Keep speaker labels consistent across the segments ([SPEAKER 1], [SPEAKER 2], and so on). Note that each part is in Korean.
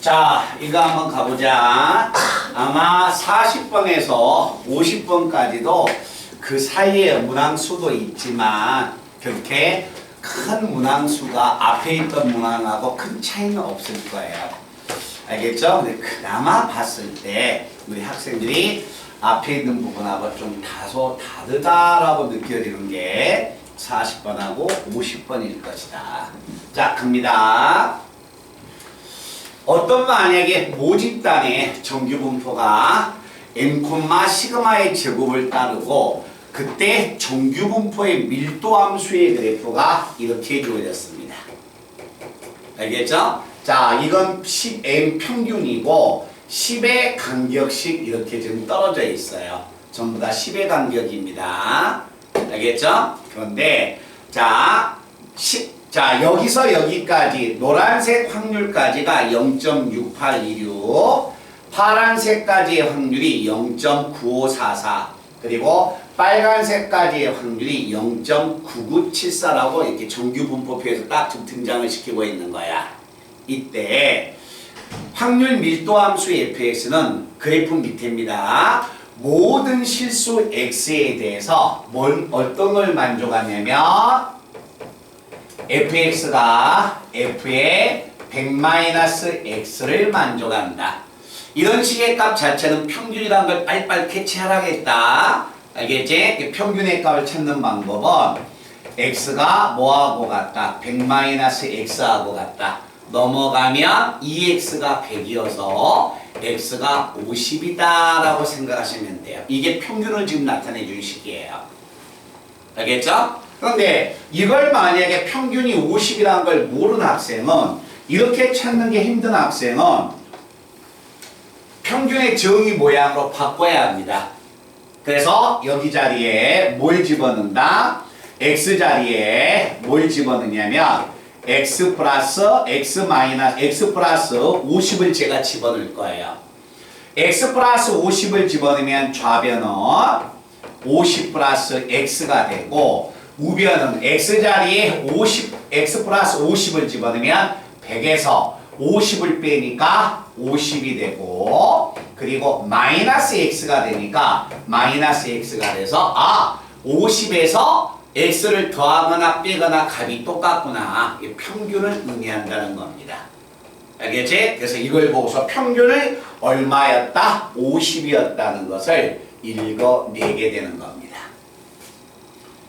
[SPEAKER 1] 자, 이거 한번 가보자. 아마 40번에서 50번까지도 그 사이에 문항수도 있지만 그렇게 큰 문항수가 앞에 있던 문항하고 큰 차이는 없을 거예요. 알겠죠? 근데 그나마 봤을 때 우리 학생들이 앞에 있는 부분하고 좀 다소 다르다라고 느껴지는 게 40번하고 50번일 것이다. 자, 갑니다. 어떤 만약에 모집단의 정규분포가 n, 시그마의 제곱을 따르고 그때 정규분포의 밀도함수의 그래프가 이렇게 주어졌습니다. 알겠죠? 자, 이건 10n 평균이고 10의 간격씩 이렇게 지금 떨어져 있어요. 전부 다 10의 간격입니다. 알겠죠? 그런데 자, 여기서 여기까지 노란색 확률까지가 0.6826, 파란색까지의 확률이 0.9544, 그리고 빨간색까지의 확률이 0.9974라고 이렇게 정규분포표에서 딱 등장을 시키고 있는 거야. 이때 확률 밀도함수 fx는 그래프 밑에입니다. 모든 실수 x에 대해서 어떤 걸 만족하냐면 fx가 f의 100-x를 만족한다. 이런 식의 값 자체는 평균이라는 걸 빨리빨리 캐치하라겠다. 알겠지? 평균의 값을 찾는 방법은 x가 뭐하고 같다? 100-x하고 같다. 넘어가면 2x가 100이어서 x가 50이다 라고 생각하시면 돼요. 이게 평균을 지금 나타내 준 식이에요. 알겠죠? 그런데 이걸 만약에 평균이 50이라는 걸 모르는 학생은, 이렇게 찾는 게 힘든 학생은 평균의 정의 모양으로 바꿔야 합니다. 그래서 여기 자리에 뭘 집어넣는다? x 자리에 뭘 집어넣냐면 x 플러스 50을 제가 집어넣을 거예요. x 플러스 50을 집어넣으면 좌변은 50 플러스 x가 되고, 우변은 x 자리에 x 플러스 50을 집어넣으면 100에서 50을 빼니까 50이 되고, 그리고 마이너스 x가 되니까 마이너스 x가 돼서 50에서 x를 더하거나 빼거나 값이 똑같구나. 평균을 의미한다는 겁니다. 알겠지? 그래서 이걸 보고서 평균을 얼마였다? 50이었다는 것을 읽어내게 되는 겁니다.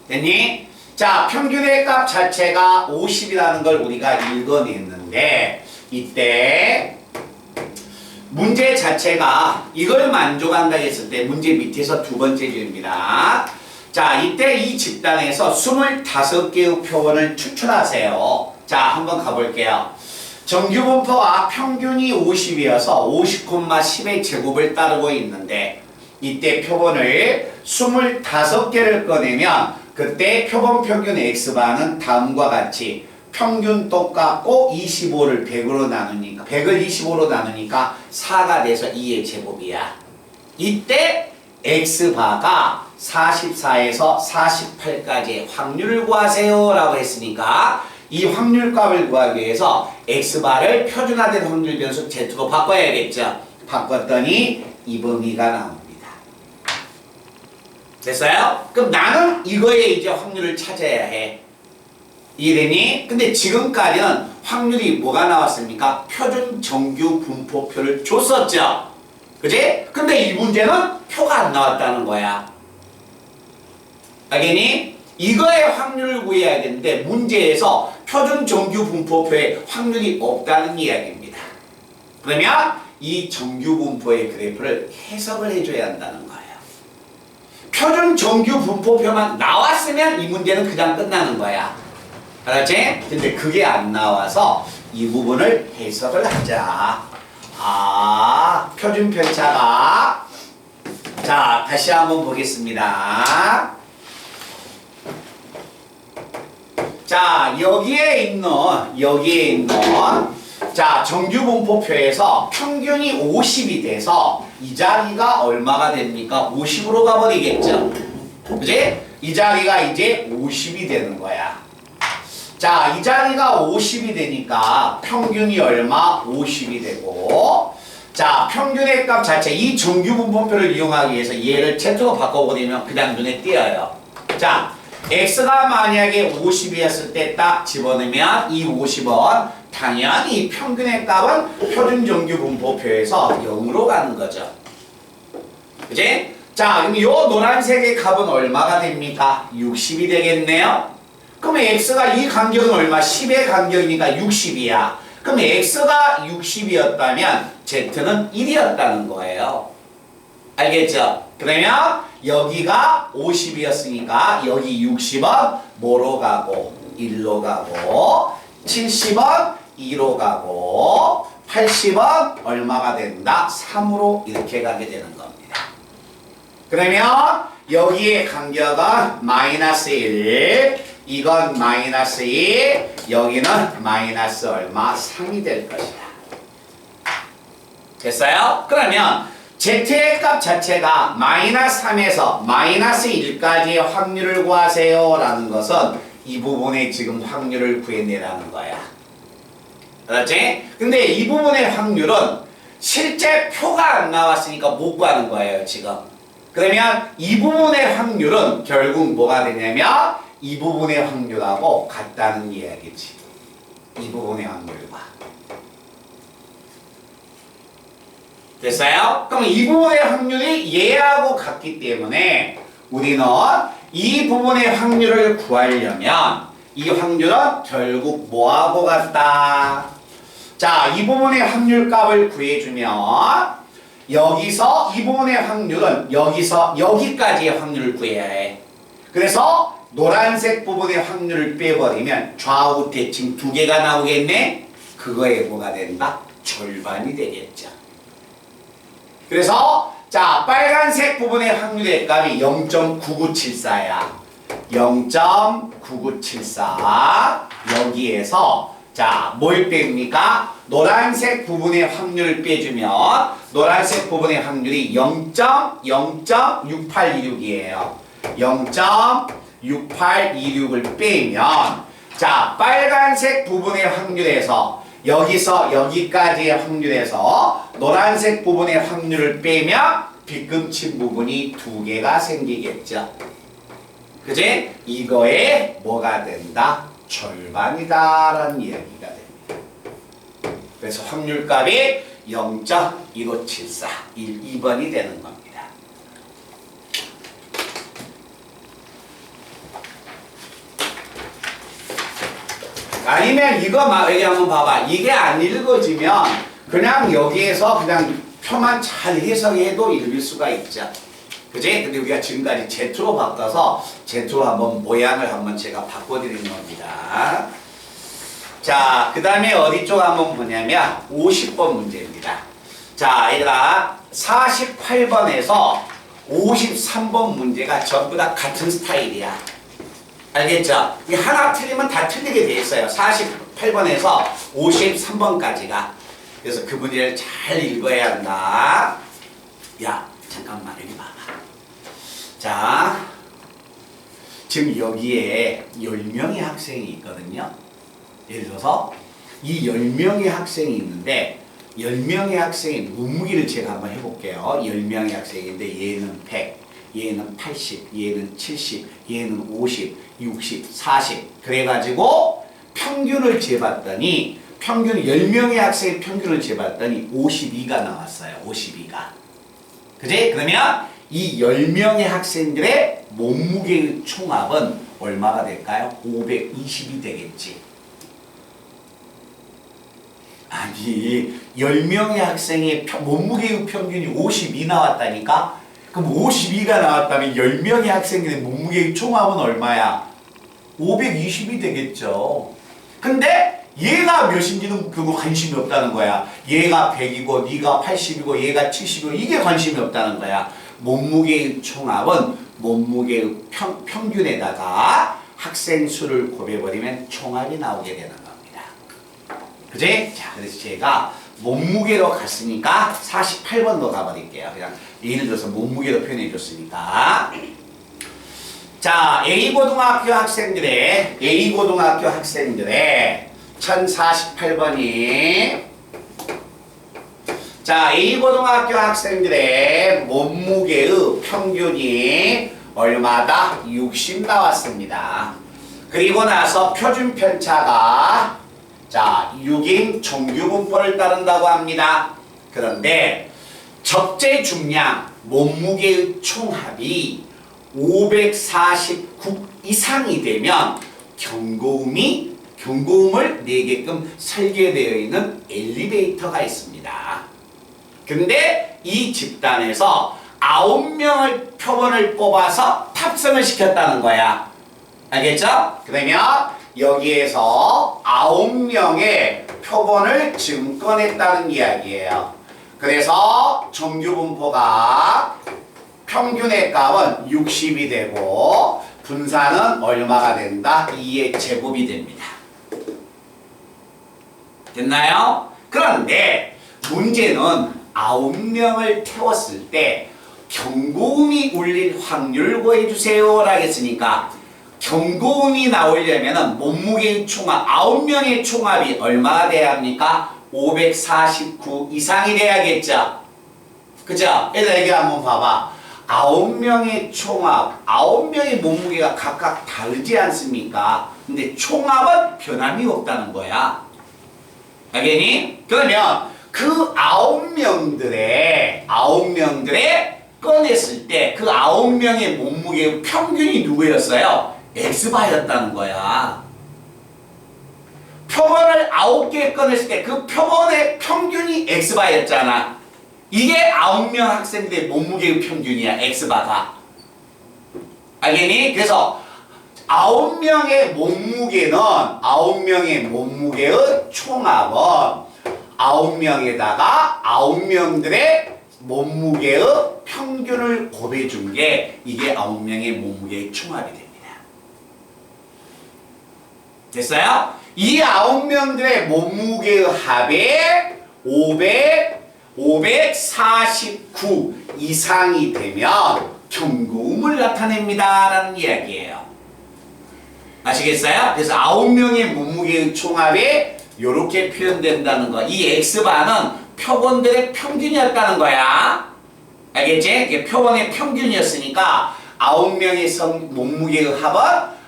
[SPEAKER 1] 됐니? 자, 평균의 값 자체가 50이라는 걸 우리가 읽어냈는데, 이때 문제 자체가 이걸 만족한다 했을 때 문제 밑에서 두 번째 줄입니다. 자, 이때 이 집단에서 25개의 표본을 추출하세요. 자, 한번 가볼게요. 정규분포가 평균이 50이어서 50,10의 제곱을 따르고 있는데, 이때 표본을 25개를 꺼내면 그때 표본 평균 x바는 다음과 같이 평균 똑같고 25를 100으로 나누니까 100을 25로 나누니까 4가 돼서 2의 제곱이야. 이때 x바가 44에서 48까지의 확률을 구하세요 라고 했으니까 이 확률값을 구하기 위해서 x바를 표준화된 확률 변수 z로 바꿔야겠죠. 바꿨더니 2번이가 나옵니다. 됐어요? 그럼 나는 이거에 이제 확률을 찾아야 해. 이해되니? 근데 지금까지는 확률이 뭐가 나왔습니까? 표준 정규 분포표를 줬었죠. 그지? 근데 이 문제는 표가 안 나왔다는 거야. 알겠니? 이거의 확률을 구해야겠는데 문제에서 표준 정규 분포표에 확률이 없다는 이야기입니다. 그러면 이 정규 분포의 그래프를 해석을 해줘야 한다는 거예요. 표준 정규 분포표만 나왔으면 이 문제는 그냥 끝나는 거야. 알았지? 근데 그게 안 나와서 이 부분을 해석을 하자. 표준 편차가, 자, 다시 한번 보겠습니다. 자, 여기에 있는 자, 정규분포표에서 평균이 50이 돼서 이 자리가 얼마가 됩니까? 50으로 가버리겠죠. 그지? 이 자리가 이제 50이 되는 거야. 자, 이 자리가 50이 되니까 평균이 얼마? 50이 되고, 자, 평균의 값 자체, 이 정규분포표를 이용하기 위해서 얘를 Z로 바꿔버리면 그냥 눈에 띄어요. 자, X가 만약에 50이었을 때 딱 집어넣으면 이 50은 당연히 평균의 값은 표준 정규분포표에서 0으로 가는 거죠. 그치? 자, 그럼 요 노란색의 값은 얼마가 됩니까? 60이 되겠네요? 그럼 X가 이 간격은 얼마? 10의 간격이니까 60이야. 그럼 X가 60이었다면 Z는 1이었다는 거예요. 알겠죠? 그러면 여기가 50이었으니까 여기 60은 뭐로 가고 1로 가고 70은 2로 가고 80은 얼마가 된다? 3으로 이렇게 가게 되는 겁니다. 그러면 여기의 간격은 마이너스 1, 이건 마이너스 2, 여기는 마이너스 얼마? 3이 될 것이다. 됐어요? 그러면 Z의 값 자체가 마이너스 3에서 마이너스 1까지의 확률을 구하세요 라는 것은 이 부분에 지금 확률을 구해내라는 거야. 그렇지? 근데 이 부분의 확률은 실제 표가 안 나왔으니까 못 구하는 거예요 지금. 그러면 이 부분의 확률은 결국 뭐가 되냐면 이 부분의 확률하고 같다는 이야기지. 이 부분의 확률과. 됐어요? 그럼 이 부분의 확률이 얘하고 같기 때문에 우리는 이 부분의 확률을 구하려면 이 확률은 결국 뭐하고 같다? 자, 이 부분의 확률값을 구해주면 여기서 이 부분의 확률은 여기서 여기까지의 확률을 구해야 해. 그래서 노란색 부분의 확률을 빼버리면 좌우 대칭 두 개가 나오겠네? 그거에 뭐가 된다? 절반이 되겠죠. 그래서 자, 빨간색 부분의 확률의 값이 0.9974야. 0.9974 여기에서 자, 뭘 뺍니까? 노란색 부분의 확률을 빼주면 노란색 부분의 확률이 0.6826이에요. 0.6826을 빼면 자, 빨간색 부분의 확률에서 여기서 여기까지의 확률에서 노란색 부분의 확률을 빼면 빗금친 부분이 두 개가 생기겠죠. 그지? 이거에 뭐가 된다? 절반이다라는 이야기가 됩니다. 그래서 확률값이 0.1574 2번이 되는 겁니다. 아니면 이거 여기 한번 봐봐. 이게 안 읽어지면 그냥 여기에서 그냥 표만 잘 해석해도 읽을 수가 있죠. 그지? 근데 우리가 지금까지 Z로 바꿔서 Z로 한번 모양을 한번 제가 바꿔드리는 겁니다. 자, 그 다음에 어디 쪽 한번 보냐면 50번 문제입니다. 자, 얘들아 48번에서 53번 문제가 전부 다 같은 스타일이야. 알겠죠? 이게 하나 틀리면 다 틀리게 돼 있어요. 48번에서 53번까지가. 그래서 그 문제를 잘 읽어야 한다. 야, 잠깐만 여기 봐봐. 자, 지금 여기에 10명의 학생이 있거든요. 예를 들어서 이 10명의 학생이 있는데 10명의 학생의 몸무게를 제가 한번 해볼게요. 10명의 학생인데 얘는 100, 얘는 80, 얘는 70, 얘는 50, 60, 40 그래가지고 평균을 재봤더니 평균 10명의 학생의 평균을 재봤더니 52가 나왔어요. 52가. 그지? 그러면 이 10명의 학생들의 몸무게의 총합은 얼마가 될까요? 520이 되겠지. 아니 10명의 학생의 몸무게의 평균이 52 나왔다니까? 그럼 52가 나왔다면 10명의 학생들의 몸무게의 총합은 얼마야? 520이 되겠죠. 근데 얘가 몇인지는 그거 관심이 없다는 거야. 얘가 100이고 네가 80이고 얘가 70이고 이게 관심이 없다는 거야. 몸무게의 총합은 몸무게의 평균에다가 학생 수를 곱해버리면 총합이 나오게 되는 겁니다. 그지? 자, 그래서 제가 몸무게로 갔으니까 48번도 가버릴게요. 그냥 예를 들어서 몸무게로 표현해 줬으니까. 자, A고등학교 학생들의 1048번이 자, A고등학교 학생들의 몸무게의 평균이 얼마다? 60 나왔습니다. 그리고 나서 표준 편차가 자, 6인 정규분포를 따른다고 합니다. 그런데 적재 중량 몸무게의 총합이 549 이상이 되면 경고음을 내게끔 설계되어 있는 엘리베이터가 있습니다. 근데 이 집단에서 9명을 표본을 뽑아서 탑승을 시켰다는 거야. 알겠죠? 그러면 여기에서 9명의 표본을 지금 꺼냈다는 이야기예요. 그래서 정규분포가 평균의 값은 60이 되고 분산은 얼마가 된다? 2의 제곱이 됩니다. 됐나요? 그런데 문제는 9명을 태웠을 때 경고음이 울릴 확률을 구해주세요 라고 했으니까 경고음이 나오려면 몸무게의 총합 9명의 총합이 얼마가 돼야 합니까? 549 이상이 돼야겠죠? 그죠? 얘들아 여기 한번 봐봐. 9명의 총합, 9명의 몸무게가 각각 다르지 않습니까? 근데 총합은 변함이 없다는 거야. 알겠니? 그러면 그 9명들의 꺼냈을 때 그 9명의 몸무게의 평균이 누구였어요? X바였다는 거야. 표본을 9개 꺼냈을 때 그 표본의 평균이 X바였잖아. 이게 9명 학생들의 몸무게의 평균이야, X바가. 알겠니? 그래서 9명의 몸무게의 총합은 9명에다가 9명들의 몸무게의 평균을 곱해준 게 이게 9명의 몸무게의 총합이 됩니다. 됐어요? 이 9명들의 몸무게의 합이 549 이상이 되면 경고음을 나타냅니다 라는 이야기예요. 아시겠어요? 그래서 9명의 몸무게의 총합이 이렇게 표현된다는 거. 이 X바는 표본들의 평균이었다는 거야. 알겠지? 이게 표본의 평균이었으니까 9명의 몸무게의 합은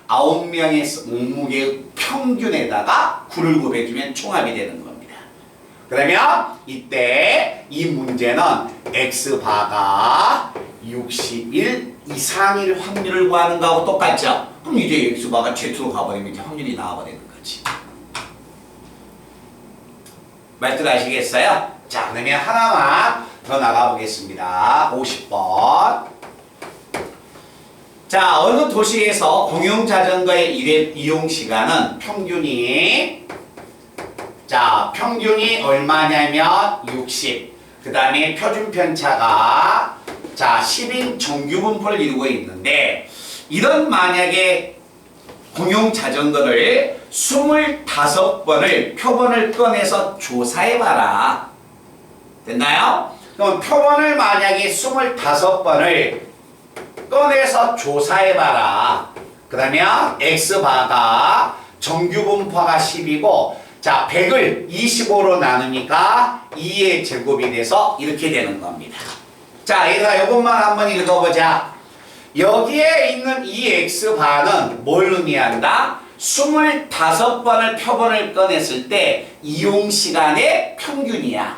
[SPEAKER 1] 9명의 몸무게의 평균에다가 9를 곱해주면 총합이 되는 겁니다. 그러면 이때 이 문제는 X바가 61 이상일 확률을 구하는 거하고 똑같죠? 그럼 이제 X바가 Z로 가버리면 이제 확률이 나와버리는 거지. 말뜻 아시겠어요? 자, 그러면 하나만 더 나가보겠습니다. 50번. 자, 어느 도시에서 공용자전거의 이용 시간은 평균이 얼마냐면 60. 그 다음에 표준 편차가 10인 정규분포를 이루고 있는데 이런 만약에 공용자전거를 25번을 표본을 꺼내서 조사해봐라. 됐나요? 그럼 표본을 만약에 25번을 꺼내서 조사해봐라. 그러면 X바가 정규분포가 10이고 자 100을 25로 나누니까 2의 제곱이 돼서 이렇게 되는 겁니다. 자 얘들아 이것만 한번 읽어보자. 여기에 있는 이 X바는 뭘 의미한다? 25번을 표본을 꺼냈을 때 이용시간의 평균이야.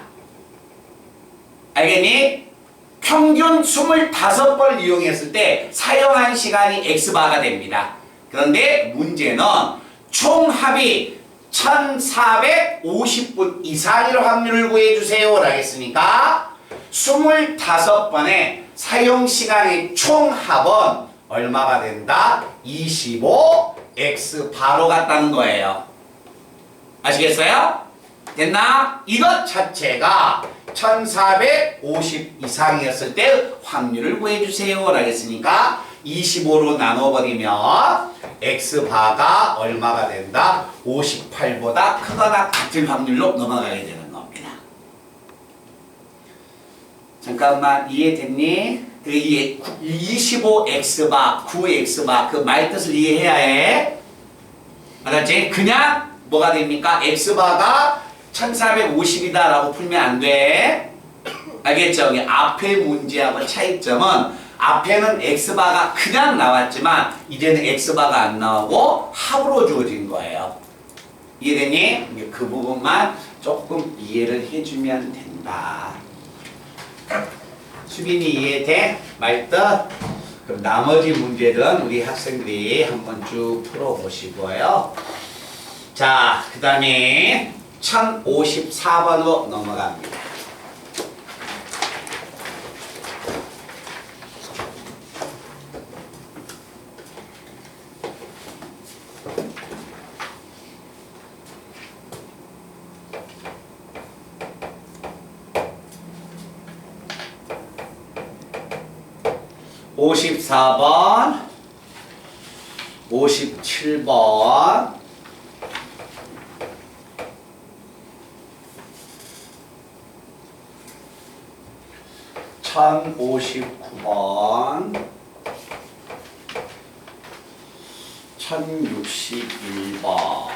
[SPEAKER 1] 알겠니? 평균 25번을 이용했을 때 사용한 시간이 X바가 됩니다. 그런데 문제는 총합이 1450분 이상일 확률을 구해주세요 라고 했으니까 25번의 사용시간의 총합은 얼마가 된다? 25 X바로 같다는 거예요. 아시겠어요? 됐나? 이것 자체가 1450 이상이었을 때 확률을 구해주세요 라고 했으니까 25로 나눠버리면 X바가 얼마가 된다? 58보다 크거나 같은 확률로 넘어가게 되는 겁니다. 잠깐만 이해됐니? 이 25x바, 9x바 그 말뜻을 이해해야 해. 알았지? 그냥 뭐가 됩니까? x바가 1450이다라고 풀면 안 돼. 알겠죠? 앞에 문제하고 차이점은 앞에는 x바가 그냥 나왔지만 이제는 x바가 안 나오고 합으로 주어진 거예요. 이해되니? 그 부분만 조금 이해를 해주면 된다. 수빈이 이해돼? 말뜻? 그럼 나머지 문제는 우리 학생들이 한번 쭉 풀어보시고요. 자, 그 다음에 1054번으로 넘어갑니다. 오십사 번, 57번, 1059번, 1061번.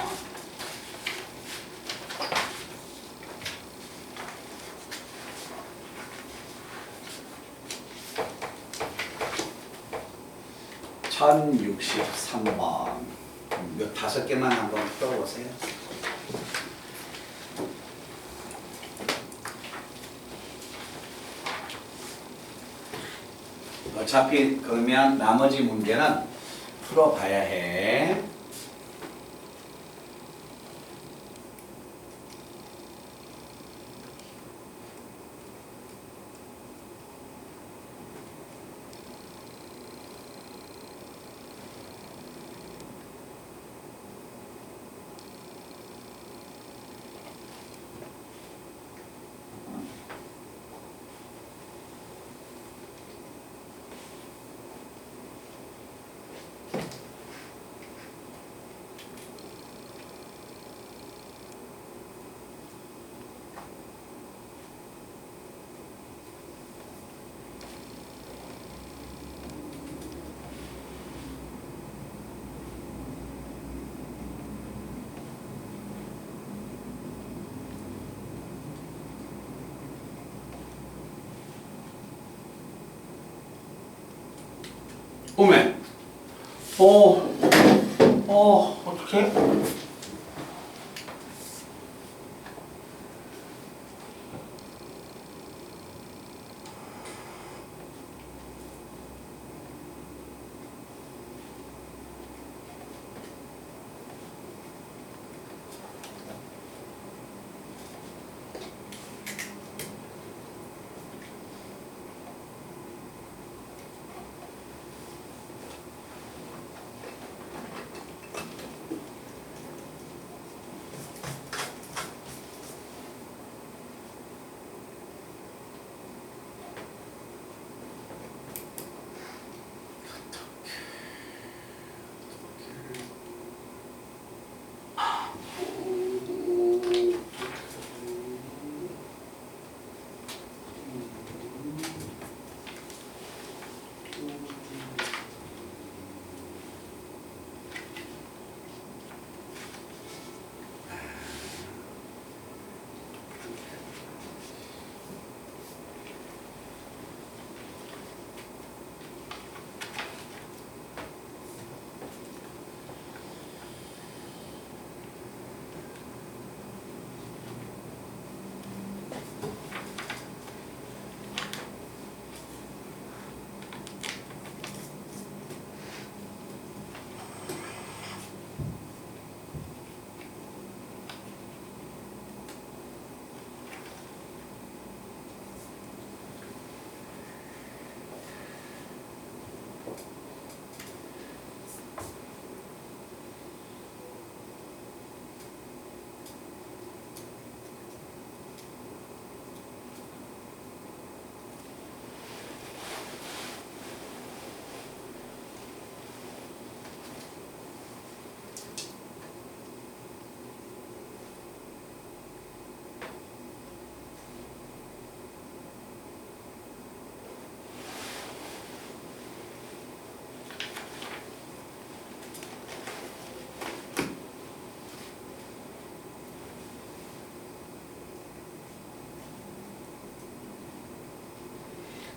[SPEAKER 1] (1063번) 요 5개만 한번 풀어보세요. 어차피 그러면 나머지 문제는 풀어봐야 해. 오면 어떡해?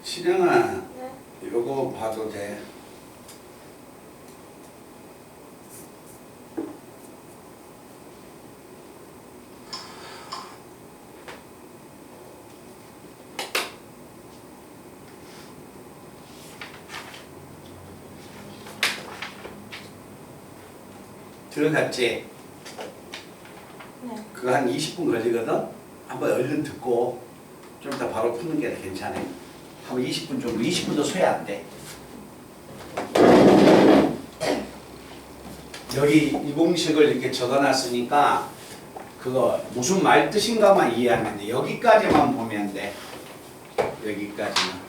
[SPEAKER 1] 신영아,
[SPEAKER 2] 네.
[SPEAKER 1] 요거 봐도 돼? 들어갔지?
[SPEAKER 2] 네.
[SPEAKER 1] 그거 한 20분 걸리거든? 한번 얼른 듣고 좀 이따 바로 푸는 게 괜찮아. 한번 20분 정도, 20분도 소요 안 돼. 여기 이 공식을 이렇게 적어놨으니까 그거 무슨 말 뜻인가만 이해하면 돼. 여기까지만 보면 돼. 여기까지만.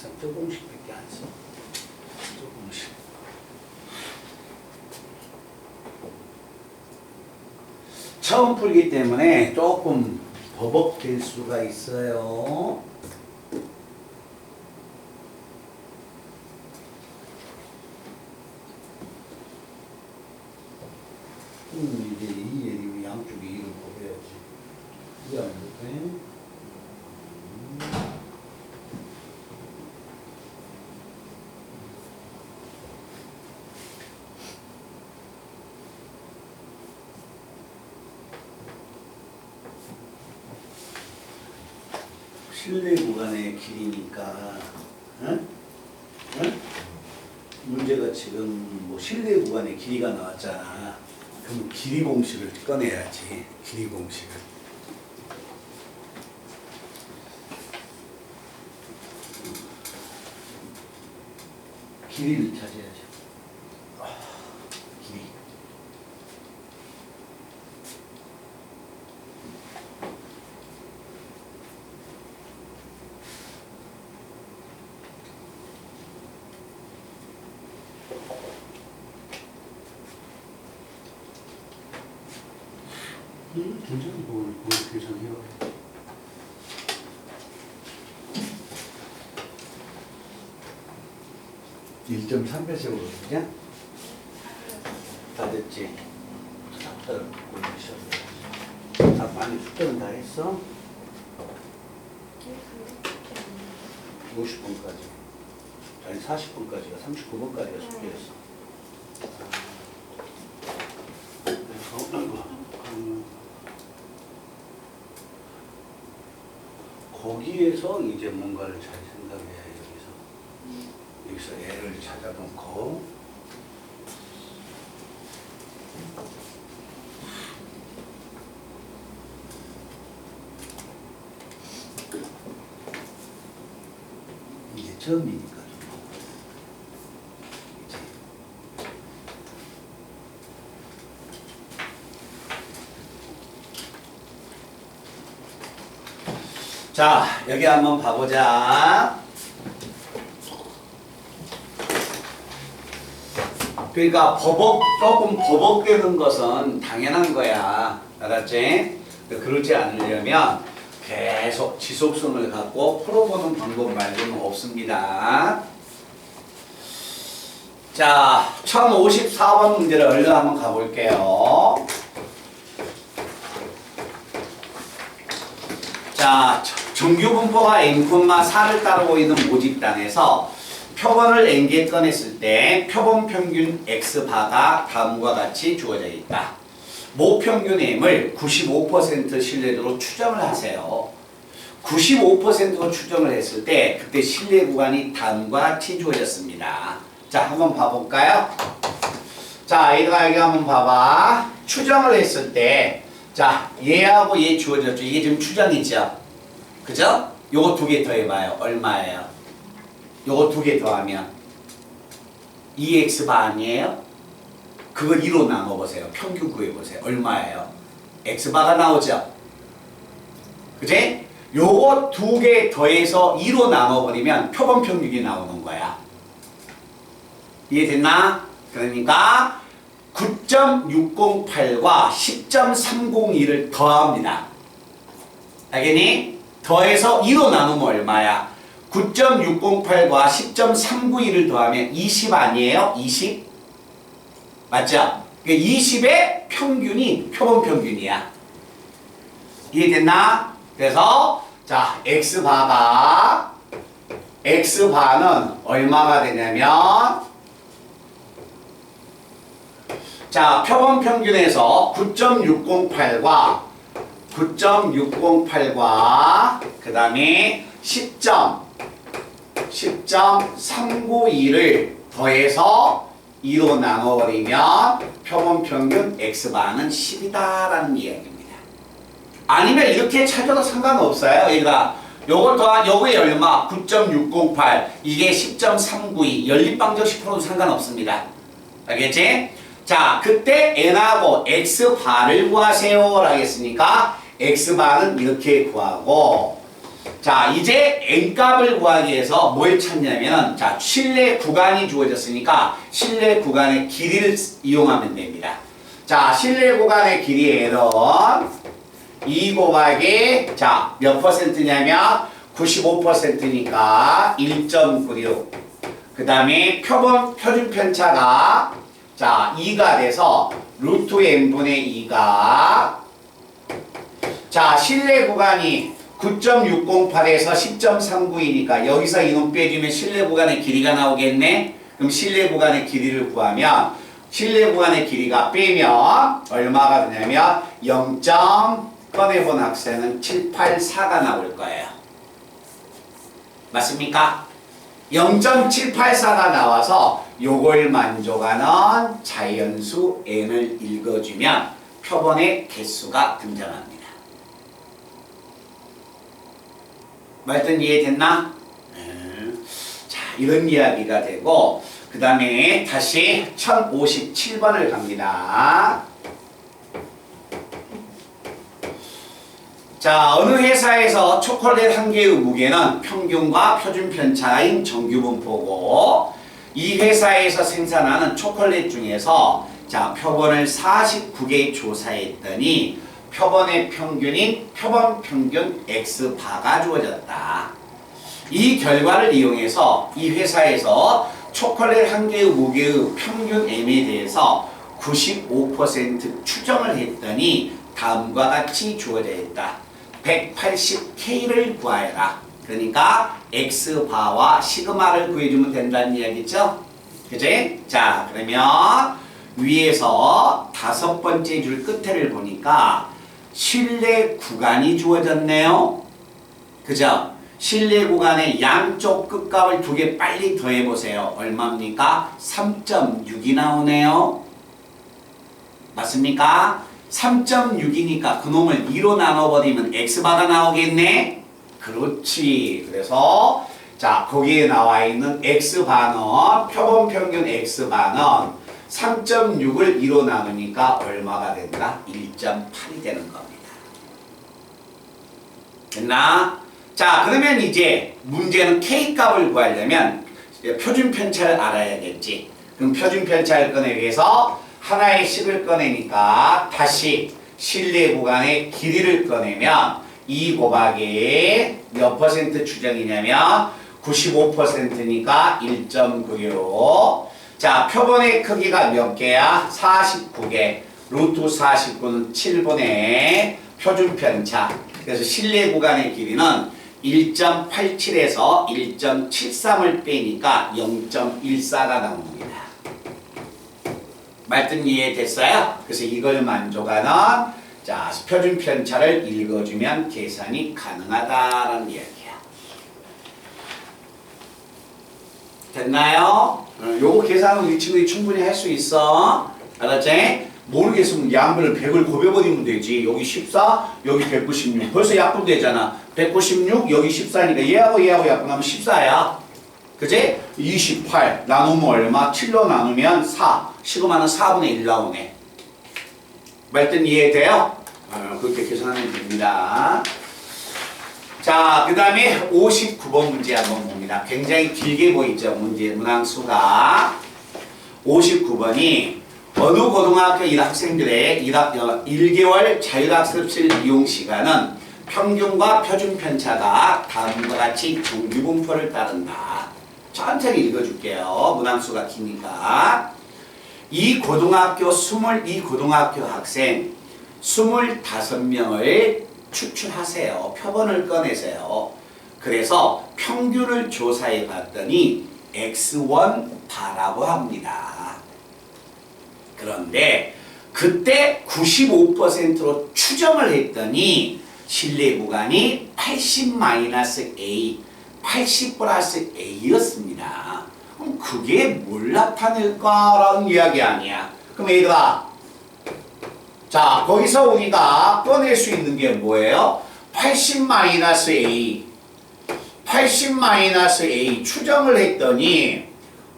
[SPEAKER 3] 항상 조금씩밖에 안 써. 조금씩. 처음 풀기 때문에 조금 버벅될 수가 있어요. 이제 이 얘기 양쪽에 이를 보여야지. 이게 안 돼? 실내 구간의 길이니까, 응? 응? 문제가 지금 뭐 실내 구간의 길이가 나왔잖아. 그럼 길이 공식을 꺼내야지. 길이 공식을. 길이를 찾아야죠. 길이. 굉장히 뭘 계산해요. (1.3배속으로) 그냥 다 됐지? 숫자를 올리셔. 다 많이 숫자는 다 했어? 50분까지. 아니 40분까지가 39분까지가 숙제였어. 그래서 거기에서 이제 뭔가를 잘 생각해야 여기서 애를 찾아놓고 이제 처음이니까 이제 자, 여기 한번 봐보자. 그러니까 조금 버벅대는 것은 당연한 거야. 알았지? 그러지 않으려면 계속 지속성을 갖고 풀어보는 방법 말고는 없습니다. 자, 1054번 문제를 얼른 한번 가볼게요. 자, 정규분포가 n,4를 따르고 있는 모집단에서 표본을 n개 꺼냈을 때 표본 평균 x바가 다음과 같이 주어져 있다. 모평균 m을 95% 신뢰도로 추정을 하세요. 95%로 추정을 했을 때 그때 신뢰 구간이 다음과 같이 주어졌습니다. 자, 한번 봐볼까요? 자, 얘가 여기 한번 봐봐. 추정을 했을 때 자, 얘하고 얘 주어졌죠. 이게 지금 추정이죠. 그죠? 요거 두 개 더해봐요. 얼마예요? 요거 두 개 더하면 2x바 아니에요? 그걸 2로 나눠보세요. 평균 구해보세요. 얼마예요? x바가 나오죠? 그지? 요거 두 개 더해서 2로 나눠버리면 표본 평균이 나오는 거야. 이해됐나? 그러니까 9.608과 10.302를 더합니다. 알겠니? 더해서 2로 나누면 얼마야? 9.608과 10.392를 더하면 20 아니에요? 20? 맞죠? 20의 평균이 표본 평균이야. 이해됐나? 그래서 자, x바는 얼마가 되냐면 자, 표본 평균에서 9.608과 그 다음에 10.392를 더해서 2로 나눠버리면 표본 평균 x바는 10이다라는 이야기입니다. 아니면 이렇게 찾아도 상관없어요. 얘가 요걸 더한 요거의 얼마? 9.608 이게 10.392 연립방정 10%도 상관없습니다. 알겠지? 자, 그때 n하고 x바를 구하세요 라고 했으니까 x바는 이렇게 구하고 자, 이제 n값을 구하기 위해서 뭘 찾냐면, 자, 실내 구간이 주어졌으니까 실내 구간의 길이를 이용하면 됩니다. 자, 실내 구간의 길이에는 2 곱하기, 자, 몇 퍼센트냐면 95%니까 1.96. 그 다음에 표준 편차가, 자, 2가 돼서 루트 n분의 2가, 자, 실내 구간이 9.608에서 10.392니까 여기서 이놈 빼주면 실내 구간의 길이가 나오겠네? 그럼 실내 구간의 길이를 구하면 실내 구간의 길이가 빼면 얼마가 되냐면 0. 꺼내본 학생은 784가 나올 거예요. 맞습니까? 0.784가 나와서 요걸 만족하는 자연수 n을 읽어주면 표본의 개수가 등장합니다. 말든 이해됐나? 자, 이런 이야기가 되고, 그 다음에 다시 1057번을 갑니다. 자, 어느 회사에서 초콜릿 한 개의 무게는 평균과 표준 편차인 정규분포고, 이 회사에서 생산하는 초콜릿 중에서 자, 표본을 49개 조사했더니 표본의 평균인 표본 평균 X바가 주어졌다. 이 결과를 이용해서 이 회사에서 초콜릿 한 개의 무게의 평균 M에 대해서 95% 추정을 했더니 다음과 같이 주어져 있다. 180K를 구하여라. 그러니까 X바와 시그마를 구해주면 된다는 이야기죠? 그치? 자, 그러면 위에서 5번째 줄 끝에를 보니까 실내 구간이 주어졌네요. 그죠? 실내 구간의 양쪽 끝값을 2개 빨리 더해보세요. 얼마입니까? 3.6이 나오네요. 맞습니까? 3.6이니까 그놈을 2로 나눠버리면 X바가 나오겠네? 그렇지. 그래서 자, 거기에 나와 있는 X바는 표본 평균 X바는 3.6을 2로 나누니까 얼마가 된다? 1.8이 되는 겁니다. 됐나? 자, 그러면 이제 문제는 K값을 구하려면 표준 편차를 알아야겠지. 그럼 표준 편차를 꺼내기 위해서 하나의 식을 꺼내니까 다시 실내 구간의 길이를 꺼내면 2 곱하기 몇 퍼센트 추정이냐면 95%니까 1.96. 자, 표본의 크기가 몇 개야? 49개. 루트 49는 7분의 표준 편차. 그래서 실내 구간의 길이는 1.87에서 1.73을 빼니까 0.14가 나옵니다. 말든 이해됐어요? 그래서 이걸 만족하는 자, 표준 편차를 읽어주면 계산이 가능하다라는 이야기야. 됐나요? 요거 계산은 우리 친구들이 충분히 할 수 있어. 알았지? 모르겠으면 양변을 100을 곱해버리면 되지. 여기 14, 여기 196. 벌써 약분되잖아. 196, 여기 14니까 얘하고 약분하면 14야. 그지? 28 나누면 얼마? 7로 나누면 4. 시그마는 4분의 1 나오네. 말든 이해돼요? 그렇게 계산하면 됩니다. 자, 그 다음에 59번 문제 한번 봅니다. 굉장히 길게 보이죠? 문제 문항수가. 59번이 어느 고등학교 1학생들의 1개월 자율학습실 이용 시간은 평균과 표준 편차가 다음과 같이 정규분포를 따른다. 천천히 읽어줄게요. 문항수가 기니까. 이 고등학교 학생 25명을 추출하세요. 표본을 꺼내세요. 그래서 평균을 조사해 봤더니 X1 바라고 합니다. 그런데 그때 95%로 추정을 했더니 실내 구간이 80-A, 80 플러스 A였습니다. 그럼 그게 뭘 나타낼까라는 이야기 아니야. 그럼 얘들아, 자, 거기서 우리가 꺼낼 수 있는 게 뭐예요? 80-A, 80-A 추정을 했더니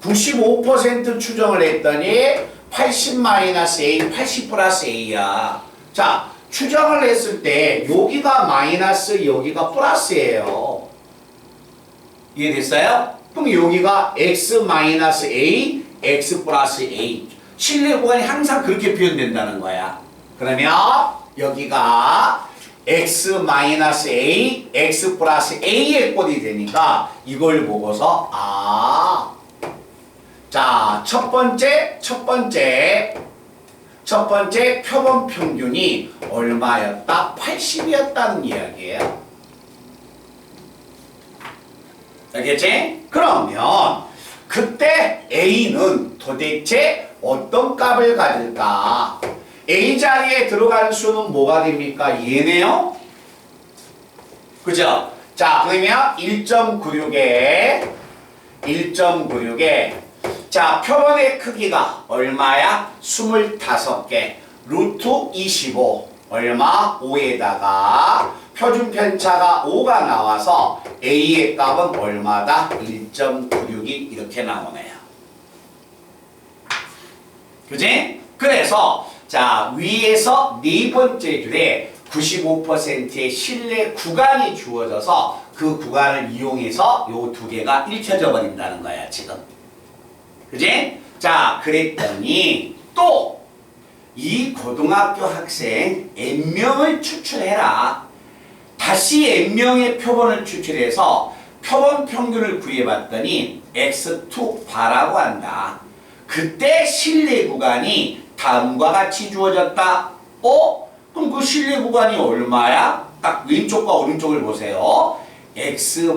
[SPEAKER 3] 95% 추정을 했더니 80-A, 80 플러스 A야. 자, 추정을 했을 때 여기가 마이너스 여기가 플러스예요. 이해됐어요? 그럼 여기가 x 마이너스 a, x 플러스 a. 실내 구간이 항상 그렇게 표현된다는 거야. 그러면 여기가 x 마이너스 a, x 플러스 a의 꼴이 되니까 이걸 보고서 자, 첫 번째 표본 평균이 얼마였다? 80이었다는 이야기예요. 알겠지? 그러면 그때 A는 도대체 어떤 값을 가질까? A 자리에 들어가는 수는 뭐가 됩니까? 얘네요? 그죠? 자, 그러면 1.96에 자, 표본의 크기가 얼마야? 25개. 루트 25. 얼마? 5에다가 표준 편차가 5가 나와서 A의 값은 얼마다? 1.96이 이렇게 나오네요. 그지? 그래서 자, 위에서 네 번째 줄에 95%의 실내 구간이 주어져서 그 구간을 이용해서 요 두 개가 읽혀져 버린다는 거야, 지금. 그지? 자, 그랬더니 또 이 고등학교 학생 N명을 추출해라. 다시 N명의 표본을 추출해서 표본 평균을 구해봤더니 x2 바라고 한다. 그때 실내 구간이 다음과 같이 주어졌다. 그럼 그 실내 구간이 얼마야? 딱 왼쪽과 오른쪽을 보세요. x-a,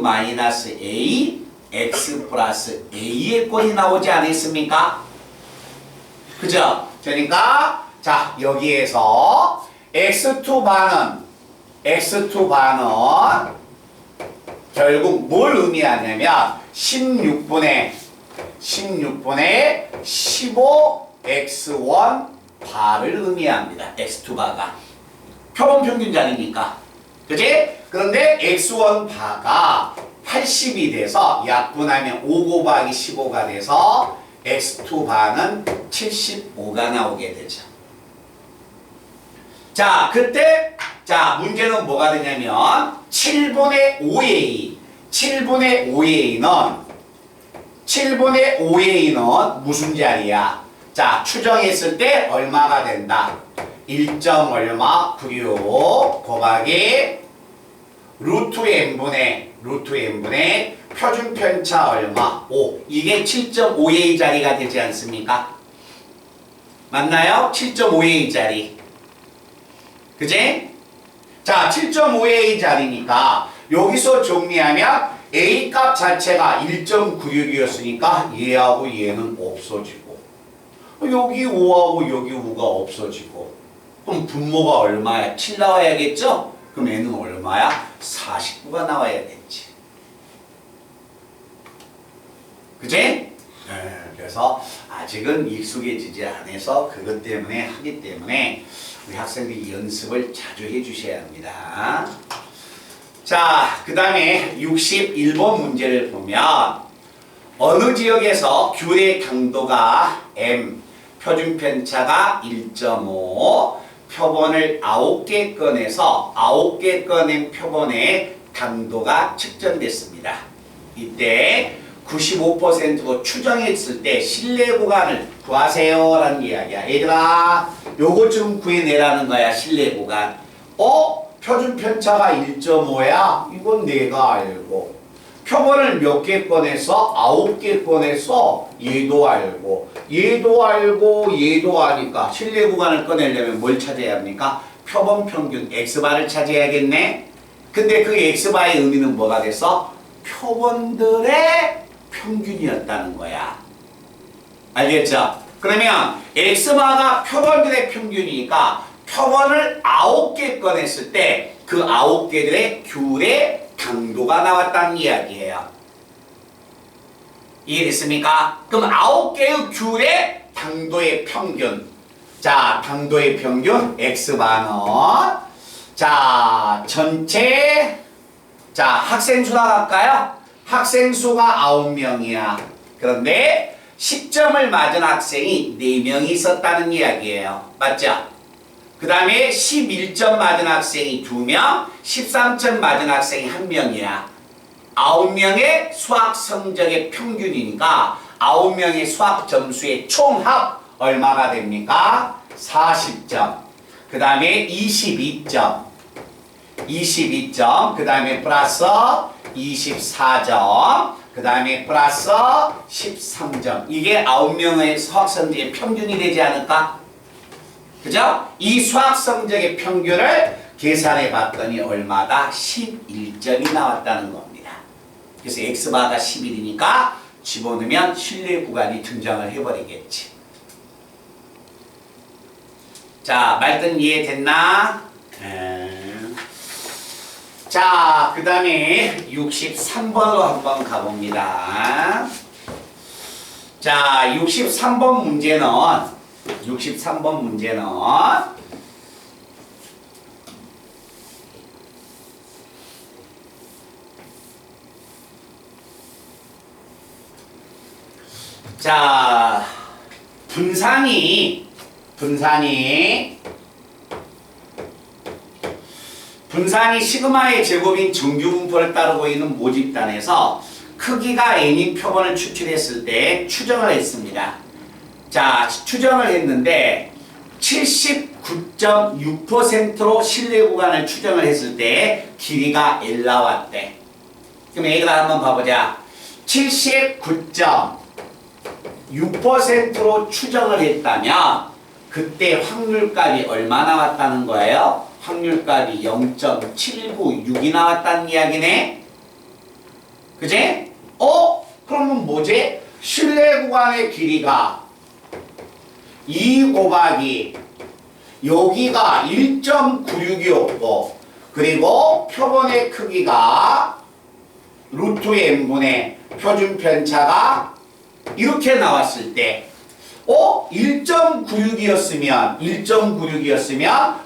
[SPEAKER 3] x 플러스 a의 꼴이 나오지 않았습니까? 그죠? 그러니까 자, 여기에서 x2반은 결국 뭘 의미하냐면 16분의 15x1 바를 의미합니다. x2바가 표본 평균 자리니까. 그치? 그런데 x1 바가 80이 돼서 약분하면 5 곱하기 15가 돼서 x2 바는 75가 나오게 되죠. 자, 그때 자, 문제는 뭐가 되냐면 7분의 5a는 무슨 자리야? 자, 추정했을 때 얼마가 된다? 1. 얼마? 96 곱하기 루트 n분의 표준 편차 얼마? 5. 이게 7.5a 자리가 되지 않습니까? 맞나요? 7.5a 자리. 그지? 자, 7.5a 자리니까 여기서 정리하면 a 값 자체가 1.96이었으니까 얘하고 얘는 없어지고 여기 5하고 여기 5가 없어지고 그럼 분모가 얼마야? 7 나와야겠죠? 그럼 얘는 얼마야? 49가 나와야겠지. 그지? 네, 그래서 아직은 익숙해지지 않아서 그것 때문에 하기 때문에 우리 학생들이 연습을 자주 해주셔야 합니다. 자, 그 다음에 61번 문제를 보면 어느 지역에서 귤의 강도가 m, 표준 편차가 1.5, 표본을 9개 꺼내서 9개 꺼낸 표본의 강도가 측정됐습니다. 이때 95%로 추정했을 때 실내 구간을 구하세요 라는 이야기야. 얘들아, 요거 좀 구해내라는 거야. 실내 구간. 표준 편차가 1.5야? 이건 내가 알고. 표본을 몇 개 꺼냈어? 9개 꺼냈어? 얘도 알고. 얘도 아니까 실내 구간을 꺼내려면 뭘 찾아야 합니까? 표본 평균 x바를 찾아야겠네. 근데 그 x바의 의미는 뭐가 됐어? 표본들의 평균이었다는 거야. 알겠죠? 그러면 x바가 표본들의 평균이니까 표본을 9개 꺼냈을 때 그 9개들의 귤의 강도가 나왔다는 이야기예요. 이해됐습니까? 그럼 9개의 귤의 당도의 평균. 자, 당도의 평균 x바는 자, 전체 자, 학생 수나 갈까요? 학생 수가 9명이야. 그런데 10점을 맞은 학생이 4명이 있었다는 이야기예요. 맞죠? 그 다음에 11점 맞은 학생이 2명, 13점 맞은 학생이 1명이야. 9명의 수학 성적의 평균이니까 9명의 수학 점수의 총합 얼마가 됩니까? 40점. 그 다음에 22점. 22점. 그 다음에 플러스 24점. 그 다음에 플러스 13점. 이게 9명의 수학 성적의 평균이 되지 않을까? 그죠? 이 수학 성적의 평균을 계산해 봤더니 얼마다? 11점이 나왔다는 겁니다. 그래서 X바가 11이니까 집어넣으면 신뢰 구간이 등장을 해버리겠지. 자, 말든 이해됐나? 자, 그 다음에 63번으로 한번 가봅니다. 자, 63번 문제는 자, 분산이 시그마의 제곱인 정규분포를 따르고 있는 모집단에서 크기가 n인 표본을 추출했을 때 추정을 했습니다. 자, 추정을 했는데 79.6%로 신뢰 구간을 추정을 했을 때 길이가 L 나왔대. 그럼 얘들아 한번 봐보자. 79.6%로 추정을 했다면 그때 확률값이 얼마 나왔다는 거예요? 확률값이 0.796이 나왔다는 이야기네. 그지? 그러면 뭐지? 신뢰 구간의 길이가 2 곱하기 여기가 1.96이었고 그리고 표본의 크기가 루트 n분의 표준 편차가 이렇게 나왔을 때 1.96이었으면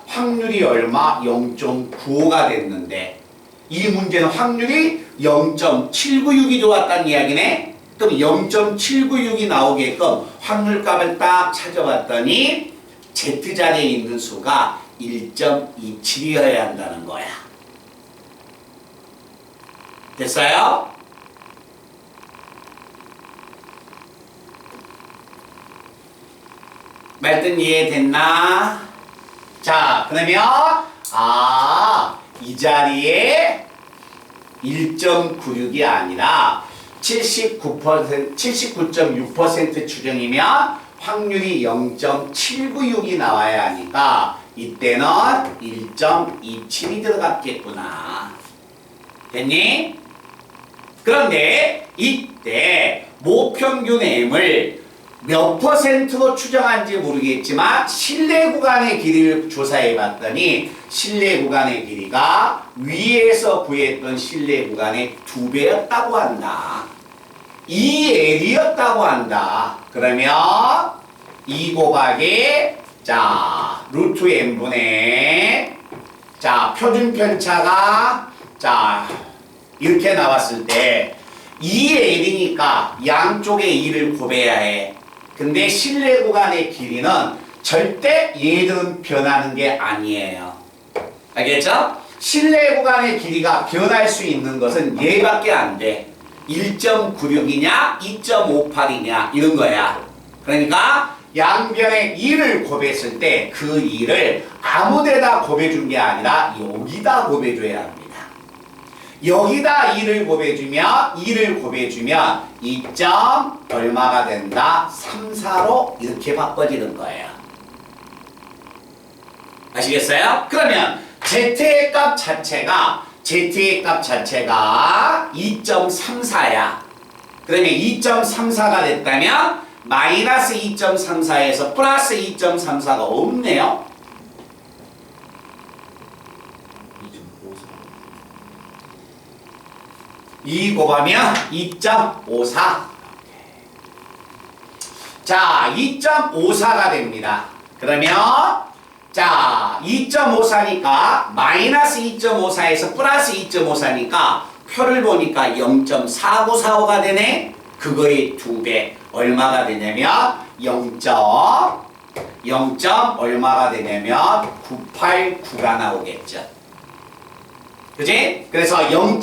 [SPEAKER 3] 확률이 얼마? 0.95가 됐는데 이 문제는 확률이 0.796이 좋았다는 이야기네. 그럼 0.796이 나오게끔 확률값을 딱 찾아봤더니 Z자리에 있는 수가 1.27이어야 한다는 거야. 됐어요? 말든 이해됐나? 자, 그러면 이 자리에 1.96이 아니라 79.6% 추정이면 확률이 0.796이 나와야 하니까 이때는 1.27이 들어갔겠구나. 됐니? 그런데 이때 모평균 M을 몇 %로 추정한지 모르겠지만 신뢰 구간의 길이를 조사해 봤더니 신뢰 구간의 길이가 위에서 구했던 신뢰 구간의 2배였다고 한다. 2L이었다고 한다. 그러면 2 곱하기 자 루트 n분의 자 표준 편차가 자 이렇게 나왔을 때 2L이니까 양쪽에 2를 곱해야 해. 근데 신뢰 구간의 길이는 절대 얘들은 변하는 게 아니에요. 알겠죠? 신뢰 구간의 길이가 변할 수 있는 것은 얘밖에 안 돼. 1.96이냐 2.58이냐 이런 거야. 그러니까 양변에 2를 곱했을 때 그 2를 아무 데다 곱해준 게 아니라 여기다 곱해줘야 합니다. 여기다 2를 곱해주면 2점 얼마가 된다? 3,4로 이렇게 바꿔지는 거예요. 아시겠어요? 그러면 Z의 값 자체가 2.34야. 그러면 2.34가 됐다면 마이너스 2.34에서 플러스 2.34가 없네요. 2 곱하면 2.54. 자, 2.54가 됩니다. 그러면 자, 2.54니까 마이너스 2.54에서 플러스 2.54니까 표를 보니까 0.4945가 되네. 그거의 2배 얼마가 되냐면 0.49 0. 얼마가 되냐면 989가 나오겠죠. 그지? 그래서 0.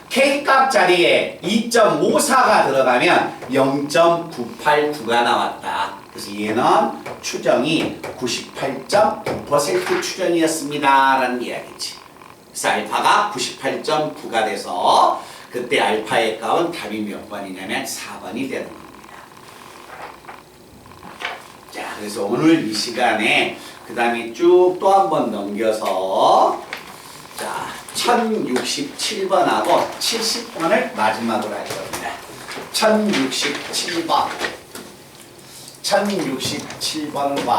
[SPEAKER 3] K값 자리에 2.54가 들어가면 0.989가 나왔다. 그래서 얘는 추정이 98.9% 추정이었습니다. 라는 이야기지. 그래서 알파가 98.9가 돼서 그때 알파의 값은 답이 몇 번이냐면 4번이 되는 겁니다. 자, 그래서 오늘 이 시간에 그 다음에 쭉 또 한 번 넘겨서 자, 1067번하고 70번을 마지막으로 할 겁니다. 1067번 1067번과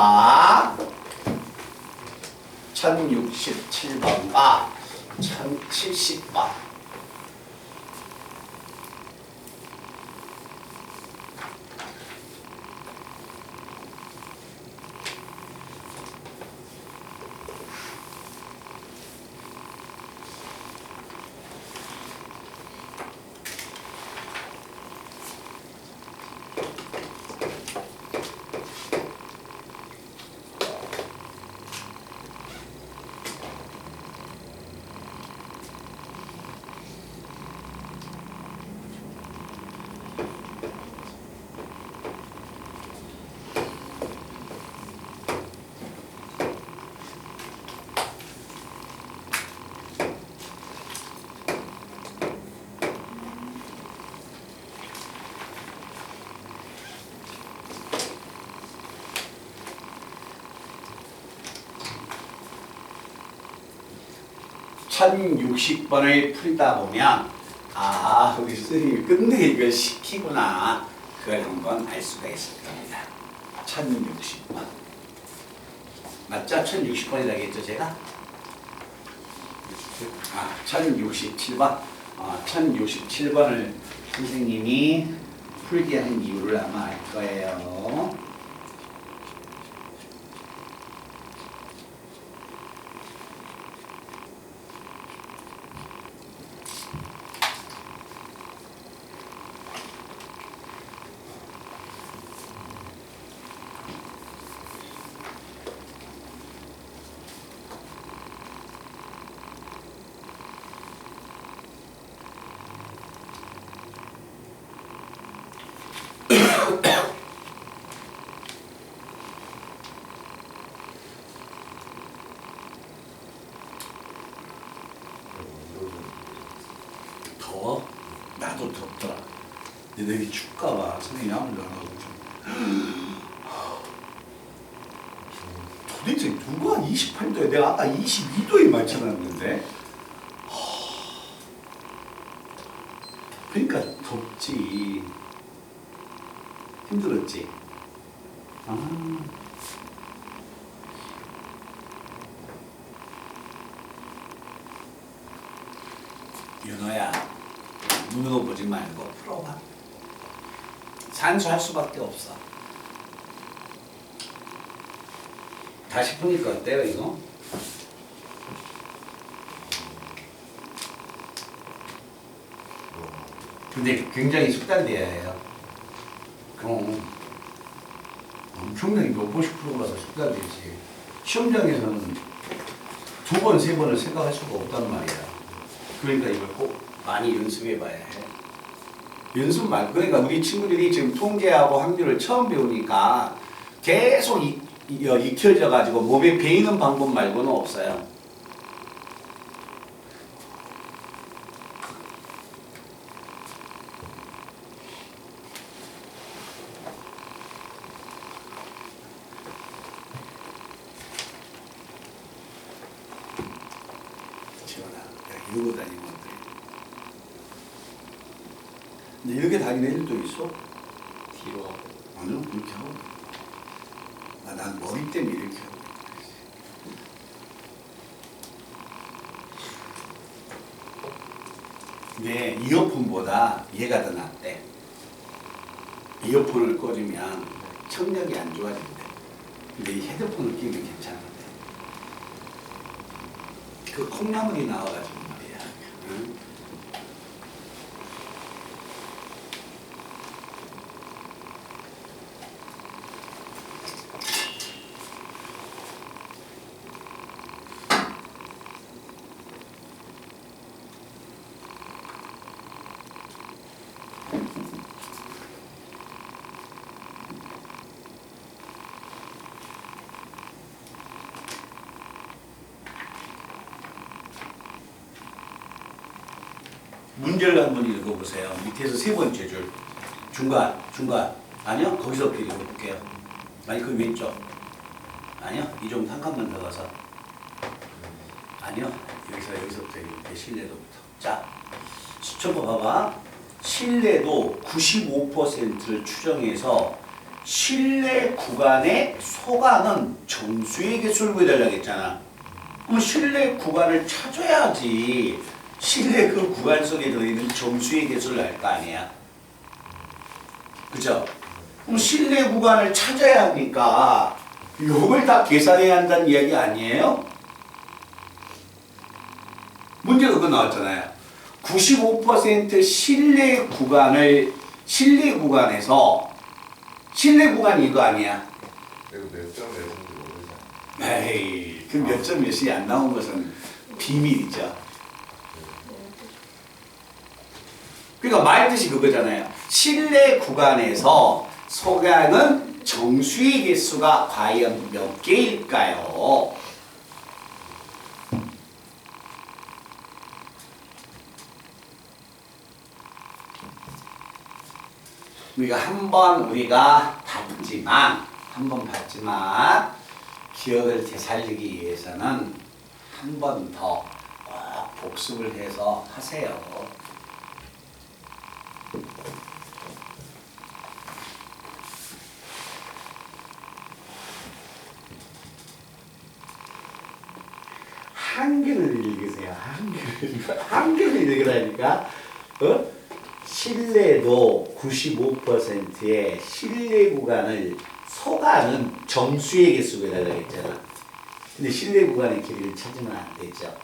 [SPEAKER 3] 1070번 1060번을 풀다 보면 아, 우리 선생님이 끝내 이걸 시키구나. 그걸 한번 알 수가 있을 겁니다. 1060번. 맞죠? 1060번이라고 했죠, 제가? 1067번. 1067번을 선생님이 풀게 한 이유를 아마 알 거예요. 더워? 나도 덥더라. 너희 춥까봐 선생님이 아무도 안 하고 도대체 누가 28도에 내가 아까 22도에 맞춰놨는데 그러니까 덥지. 힘들었지. 윤호야, 눈으로 보지 말고 풀어봐. 산수할 수밖에 없어. 다시 푸니까 어때요, 이거? 근데 굉장히 숙달돼야 해요. 그럼 엄청나게 몇 번씩 풀어봐서 숙달되지. 시험장에서는 2번, 3번을 생각할 수가 없단 말이야. 그러니까 이걸 꼭 많이 연습해봐야 해. 연습 말, 그러니까 우리 친구들이 지금 통계하고 확률을 처음 배우니까 계속 익혀져가지고 몸에 배이는 방법 말고는 없어요. 지원아, 이러고 다니면 어때? 근데 이렇게 다니는 애들도 있어?
[SPEAKER 2] 뒤로 하고.
[SPEAKER 3] 아니요, 이렇게 하고. 난 머리 때문에 이렇게 하고. 근데 이어폰보다 얘가 더 낫대. 이어폰을 꽂으면 청력이 안 좋아진대. 근데 이 헤드폰을 끼면 괜찮은데. 그 콩나물이 나와가지고 말이야. 응? 문제를 한번 읽어보세요. 밑에서 세 번째 줄. 중간. 아니요? 거기서부터 읽어볼게요. 아니, 그 왼쪽. 아니요? 이 정도 한 칸만 더 가서. 아니요? 여기서부터 이렇게 신뢰도부터. 자, 첫 봐봐. 신뢰도 95%를 추정해서 신뢰 구간에 속하는 정수의 개수를 구해달라고 했잖아. 그럼 신뢰 구간을 찾아야지 신뢰 그 구간 속에 들어있는 정수의 개수를 알 거 아니야. 그죠? 그럼 신뢰 구간을 찾아야 하니까 이걸 다 계산해야 한다는 이야기 아니에요? 문제가 그거 나왔잖아요. 95% 신뢰 구간에서 신뢰 구간이 이거 아니야.
[SPEAKER 4] 이거 몇 점 몇인지 모르잖아.
[SPEAKER 3] 에이, 그 몇 점 몇이 안 나온 것은 비밀이죠. 그러니까 말 뜻이 그거잖아요. 신뢰 구간에서 속하는 정수의 개수가 과연 몇 개일까요? 우리가 한 번 봤지만 기억을 되살리기 위해서는 한 번 더 꼭 복습을 해서 하세요. 한글을 읽으세요. 한글을 읽으라니까. 신뢰도 95%의 신뢰 구간을 속하는 정수의 개수가 달라고 했잖아. 근데 신뢰 구간의 길이를 찾으면 안 되죠.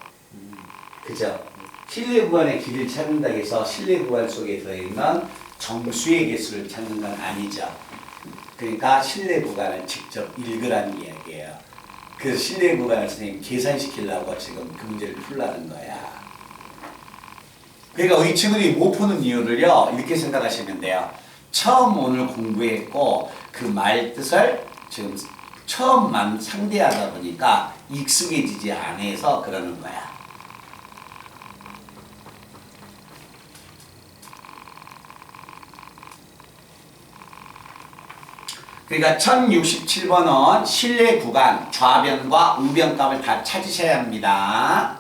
[SPEAKER 3] 그죠? 신뢰 구간의 길이를 찾는다고 해서 신뢰 구간 속에 들어있는 정수의 개수를 찾는 건 아니죠. 그러니까 신뢰 구간을 직접 읽으라는 이야기예요. 그래서 신뢰 구간을 선생님 계산시키려고 지금 그 문제를 풀라는 거야. 그러니까 우리 친구들이 못 푸는 이유를요, 이렇게 생각하시면 돼요. 처음 오늘 공부했고 그 말 뜻을 지금 처음만 상대하다 보니까 익숙해지지 않아서 그러는 거야. 그러니까 1067번은 신뢰 구간, 좌변과 우변값을 다 찾으셔야 합니다.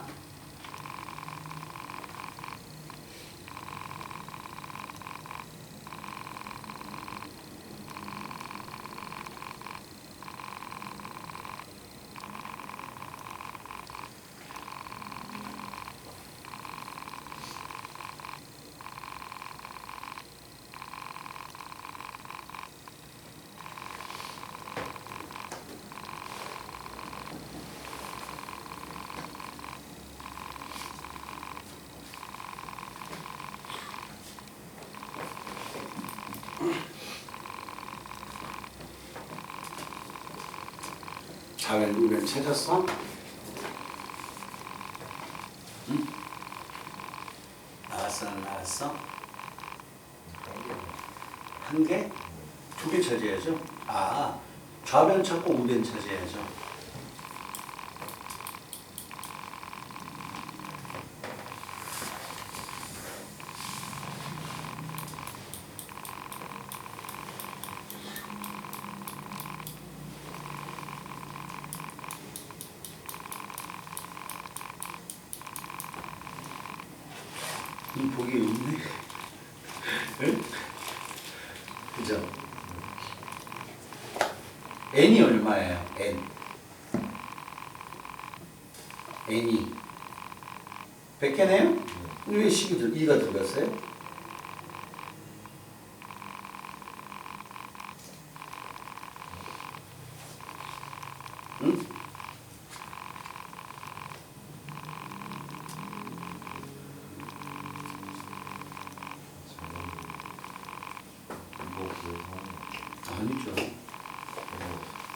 [SPEAKER 3] 좌변 우변 찾았어? 응? 나왔어 안 나왔어? 한 개? 두 개 찾아야죠. 아, 좌변 찾고 우변 찾아야죠. 이 보기 없네. 응? 그죠? n이 얼마예요? n이 100개네요? 왜 식이 2가 들어갔어요? 응? 아니죠.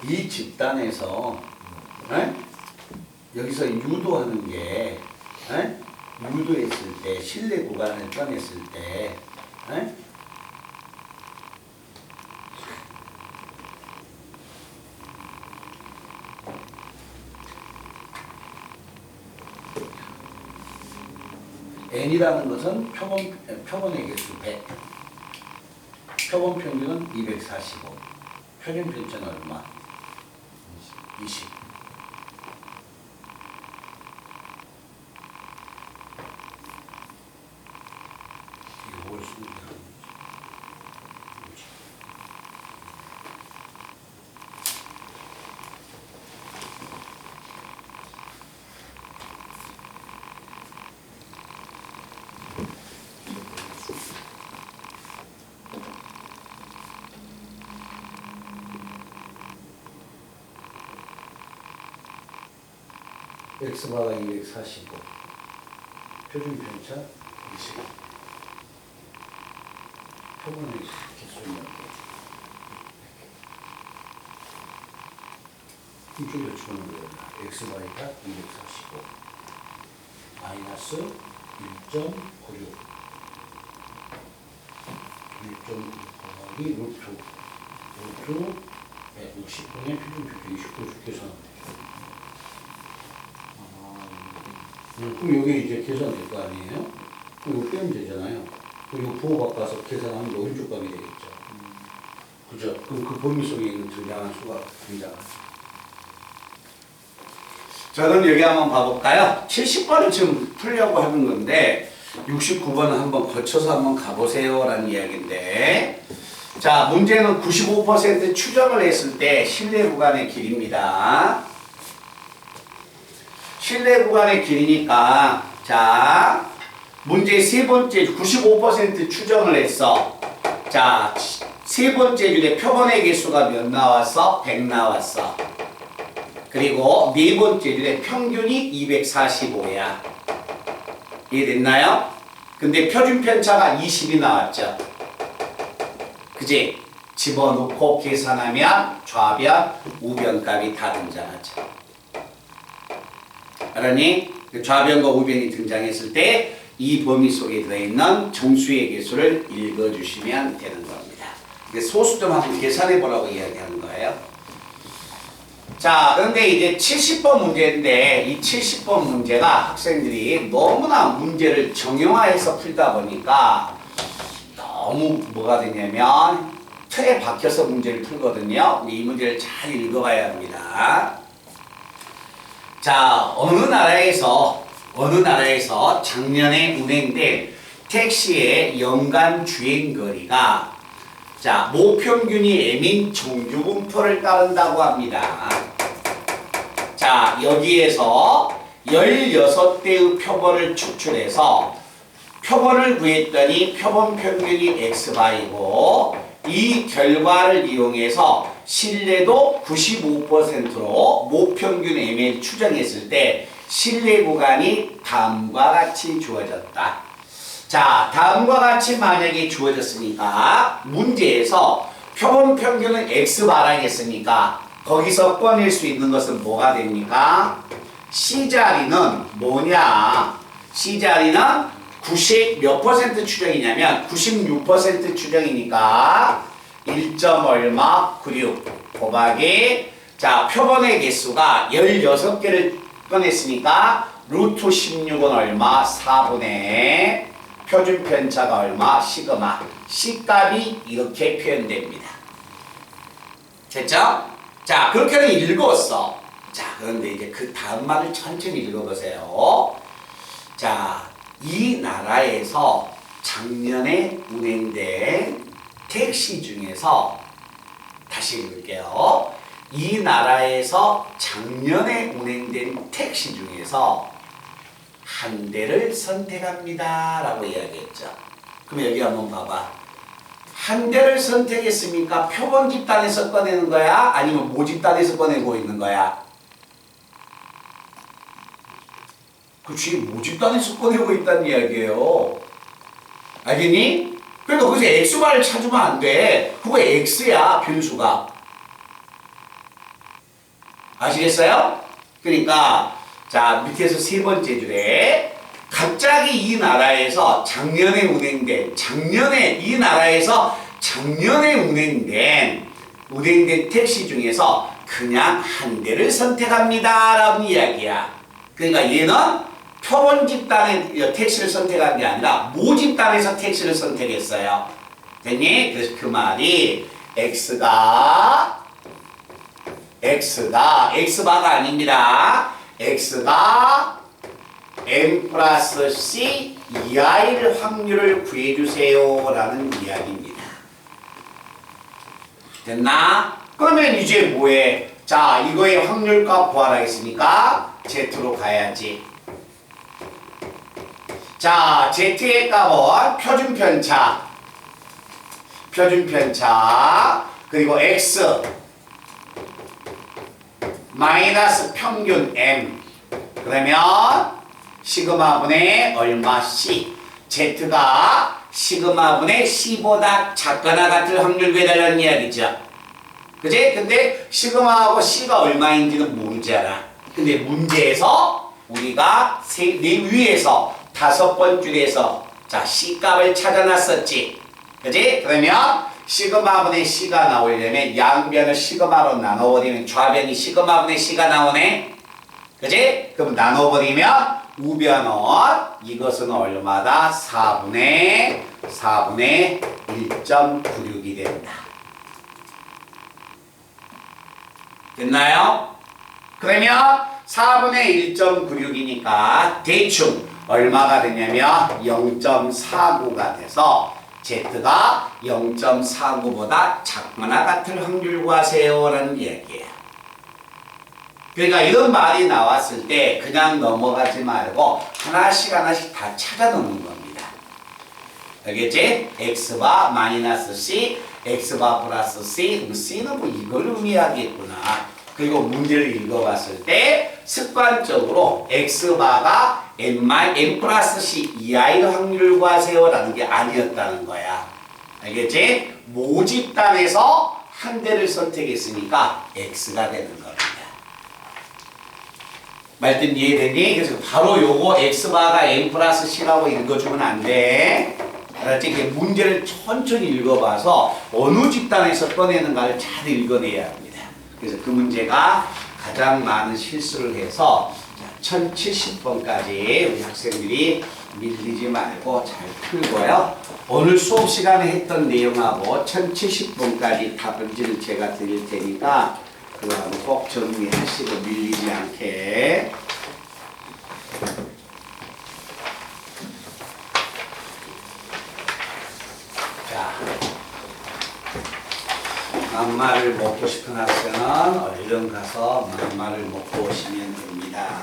[SPEAKER 3] 이 집단에서 여기서 유도하는 게 유도했을 때 신뢰 구간을 꺼냈을 때 n이라는 것은 표본의 개수 100, 표본 평균은 245, 표준 편차는 얼마? 20. 이걸 쓰면 되는 거지. x바가 245, 표준 편차 20, 표본의 개수는 이쪽에 주는 거예요. x바가 245 마이너스 1.96 곱하기 루트 160분의 표준 편차 29주 계산하면 되죠. 그럼 여기 이제 계산될 거 아니에요? 그럼 이거 빼면 되잖아요. 그리고 부호 바꿔서 계산하면 오른쪽 값이 되겠죠. 그죠? 그럼 그 범위 속에 있는 등장한 수가 등장하죠.
[SPEAKER 1] 자, 그럼 여기 한번 봐볼까요? 70번을 지금 풀려고 하는 건데 69번은 한번 거쳐서 한번 가보세요 라는 이야기인데, 자, 문제는 95% 추정을 했을 때 실내 구간의 길입니다. 실내 구간의 길이니까, 자, 문제 세 번째 95% 추정을 했어. 자, 세 번째 줄에 표본의 개수가 몇 나왔어? 100 나왔어. 그리고 네 번째 줄에 평균이 245야. 이해됐나요? 근데 표준 편차가 20이 나왔죠. 그지? 집어넣고 계산하면 좌변, 우변 값이 다 등장하죠. 알았니? 좌변과 우변이 등장했을 때 이 범위 속에 들어있는 정수의 개수를 읽어주시면 되는 겁니다. 소수 좀 한번 계산해 보라고 이야기하는 거예요. 자, 그런데 이제 70번 문제인데 이 70번 문제가 학생들이 너무나 문제를 정형화해서 풀다 보니까 너무 뭐가 되냐면 틀에 박혀서 문제를 풀거든요. 이 문제를 잘 읽어봐야 합니다. 자, 어느 나라에서 작년에 운행된 택시의 연간 주행거리가 자, 모평균이 M인 정규분포를 따른다고 합니다. 자, 여기에서 16대의 표본을 추출해서 표본을 구했더니 표본 평균이 X바이고 이 결과를 이용해서 신뢰도 95%로 모평균 M을 추정했을 때 신뢰 구간이 다음과 같이 주어졌다. 자, 다음과 같이 만약에 주어졌으니까 문제에서 표본 평균은 X바라고 했으니까 거기서 꺼낼 수 있는 것은 뭐가 됩니까? C자리는 뭐냐? C자리는 90 몇 퍼센트 추정이냐면 96% 추정이니까 1. 얼마 96 곱하기 자, 표본의 개수가 16개를 꺼냈으니까 루트 16은 얼마? 4분의 표준 편차가 얼마? 시그마. C값이 이렇게 표현됩니다. 됐죠? 자, 그렇게는 읽었어. 자, 그런데 이제 그 다음 말을 천천히 읽어보세요. 자, 이 나라에서 작년에 운행된 택시 중에서 다시 읽을게요. 이 나라에서 작년에 운행된 택시 중에서 한 대를 선택합니다 라고 이야기했죠. 그럼 여기 한번 봐봐. 한 대를 선택했으니까 표본 집단에서 꺼내는 거야? 아니면 모집단에서 꺼내고 있는 거야? 그치, 모집단에서 꺼내고 있다는 이야기예요. 알겠니? 그러니까 거기서 X바를 찾으면 안 돼. 그거 X야, 변수가. 아시겠어요? 그러니까 자, 밑에서 세 번째 줄에 갑자기 이 나라에서 작년에 운행된 택시 중에서 그냥 한 대를 선택합니다 라는 이야기야. 그러니까 얘는
[SPEAKER 3] 표본 집단의 택시를 선택한 게 아니라 모집단에서 택시를 선택했어요. 됐니? 그래서 그 말이 X바가 아닙니다. X가 M 플러스 C 이하일 확률을 구해주세요 라는 이야기입니다. 됐나? 그러면 이제 뭐해? 자, 이거의 확률값 구하라 했으니까 Z로 가야지. 자, Z의 값은 표준편차, 그리고 X 마이너스 평균 M, 그러면 시그마분의 얼마 C, Z가 시그마분의 C보다 작거나 같을 확률 구해달라는 이야기죠. 그지? 근데 시그마하고 C가 얼마인지는 모르잖아. 근데 문제에서 우리가 위에서 5번 줄에서 자 C 값을 찾아놨었지. 그지? 그러면 시그마분의 C가 나오려면 양변을 시그마로 나눠버리면 좌변이 시그마분의 C가 나오네. 그지? 그럼 나눠버리면 우변은 이것은 얼마다? 4분의 1.96이 된다. 됐나요? 그러면 4분의 1.96이니까 대충 얼마가 되냐면 0.49가 돼서 Z가 0.49보다 작거나 같을 확률 구하세요 라는 이야기예요. 그러니까 이런 말이 나왔을 때 그냥 넘어가지 말고 하나씩 다 찾아 놓는 겁니다. 알겠지? X바 마이너스 C, X바 플러스 C, 그럼 C는 뭐 이걸 의미하겠구나. 그리고 문제를 읽어봤을 때 습관적으로 X바가 M 플러스 C 이하일 확률을 구하세요 라는 게 아니었다는 거야. 알겠지? 모집단에서 한 대를 선택했으니까 X가 되는 겁니다. 말뜻 이해되니? 그래서 바로 요거 X바가 M 플러스 C라고 읽어주면 안 돼. 알았지? 문제를 천천히 읽어봐서 어느 집단에서 꺼내는가를 잘 읽어내야 합니다. 그래서 그 문제가 가장 많은 실수를 해서 1070번까지 우리 학생들이 밀리지 말고 잘 풀고요. 오늘 수업 시간에 했던 내용하고 1070번까지 답안지를 제가 드릴 테니까 그거 꼭 정리하시고 밀리지 않게. 자, 막말을 먹고 싶은 학생은 얼른 가서 막말을 먹고 오시면 됩니다.